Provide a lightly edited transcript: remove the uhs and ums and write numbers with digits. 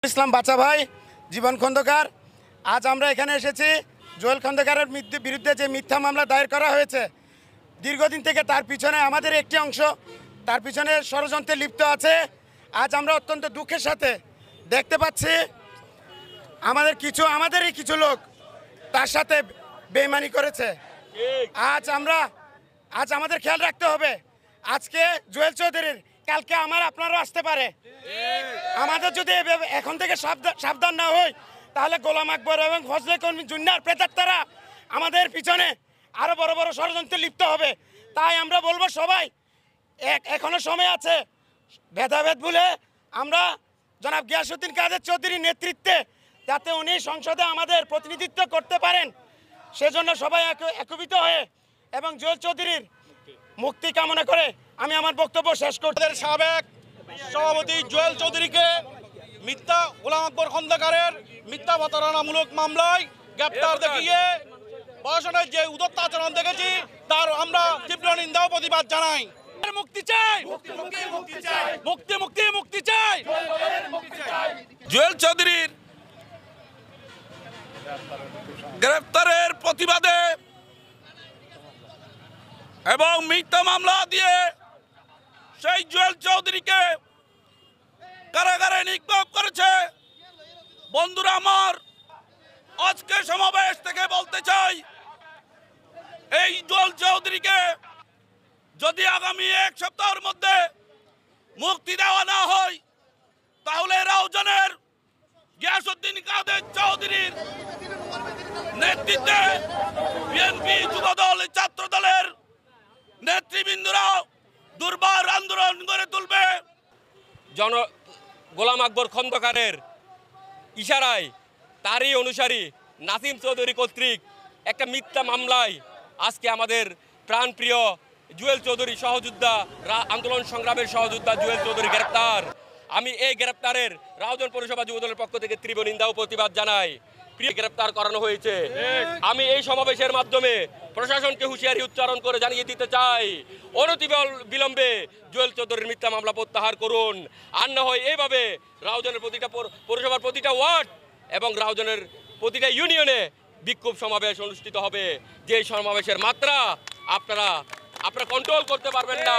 ইসলাম বাচ্চা ভাই জীবন খন্দকার। আজ আমরা এখানে এসেছি জুয়েল খন্দকারের বিরুদ্ধে যে মিথ্যা মামলা দায়ের করা হয়েছে দীর্ঘদিন থেকে, তার পিছনে আমাদের একটি অংশ তার পিছনে ষড়যন্ত্রে লিপ্ত আছে। আজ আমরা অত্যন্ত দুঃখের সাথে দেখতে পাচ্ছি আমাদেরই কিছু লোক তার সাথে বেইমানি করেছে। আজ আমাদের খেয়াল রাখতে হবে, আজকে জুয়েল চৌধুরীর কালকে আপনারও আসতে পারে। আমাদের যদি এখন থেকে সাবধান না হই তাহলে গোলাম আকবর এবং ফজলে কর্মী জুনিয়র প্রেতাত্মারা আমাদের পিছনে আরো বড় বড় ষড়যন্ত্রে লিপ্ত হবে। তাই আমরা বলবো সবাই এখনো সময় আছে, ভেদাভেদ ভুলে আমরা জনাব গিয়াসউদ্দিন কাদের চৌধুরীর নেতৃত্বে যাতে উনি সংসদে আমাদের প্রতিনিধিত্ব করতে পারেন সেজন্য সবাই একত্রিত হয়ে এবং জুয়েল চৌধুরীর মুক্তি কামনা করে আমি আমার বক্তব্য শেষ করতে। সাবেক সভাপতি জুয়েল চৌধুরীকে মিথ্যা গোলাম আকবর খন্দকারের মিথ্যা প্রতারণামূলক মামলায় গ্রেপ্তার দেখিয়ে প্রশাসনের যে উদাত্ত আচরণ দেখেছি তার আমরা তীব্র নিন্দা ও প্রতিবাদ জানাই। মুক্তি চাই, মুক্তি মুক্তি মুক্তি চাই। জুয়েল চৌধুরীর গ্রেফতারের প্রতিবাদে এবং মিথ্যা মামলা দিয়ে সেই জুয়েল চৌধুরীকে কারাগারে নিক্ষেপ করেছে। বন্ধুরা আমার, আজকে সমাবেশ থেকে বলতে চাই, এই জুয়েল চৌধুরীকে যদি আগামী এক সপ্তাহের মধ্যে মুক্তি দেওয়া না হয় তাহলে রাউজানের গিয়াসউদ্দিন কাদের চৌধুরীর নেতৃত্বে বিএনপি যুবদল ছাত্র দলের নেতৃবৃন্দরা দুর্বার আন্দোলন গড়ে তুলবে। গোলাম আকবর খন্দকারের ইশারায় তারই অনুসারী নাসিম চৌধুরী কর্তৃক একটা মিথ্যা মামলায় আজকে আমাদের প্রাণপ্রিয় জুয়েল চৌধুরী সহযোদ্ধা, আন্দোলন সংগ্রামের সহযোদ্ধা জুয়েল চৌধুরী গ্রেপ্তার। আমি এই গ্রেপ্তারের রাউজান পৌরসভা যুবদলের পক্ষ থেকে তীব্র নিন্দা ও প্রতিবাদ জানাই। গ্রেপ্তার করানো হয়েছে। আমি এই সমাবেশের মাধ্যমে প্রশাসনকে হুঁশিয়ারি উচ্চারণ করে জানিয়ে দিতে চাই, অনতিবিলম্বে জুয়েল চৌধুরীর মিথ্যা মামলা প্রত্যাহার করুন। আর না হয় এইভাবে রাউজানের প্রতিটা পৌরসভার প্রতিটা ওয়ার্ড এবং রাউজানের প্রতিটা ইউনিয়নে বিক্ষোভ সমাবেশ অনুষ্ঠিত হবে, যে সমাবেশের মাত্রা আপনারা কন্ট্রোল করতে পারবেন না।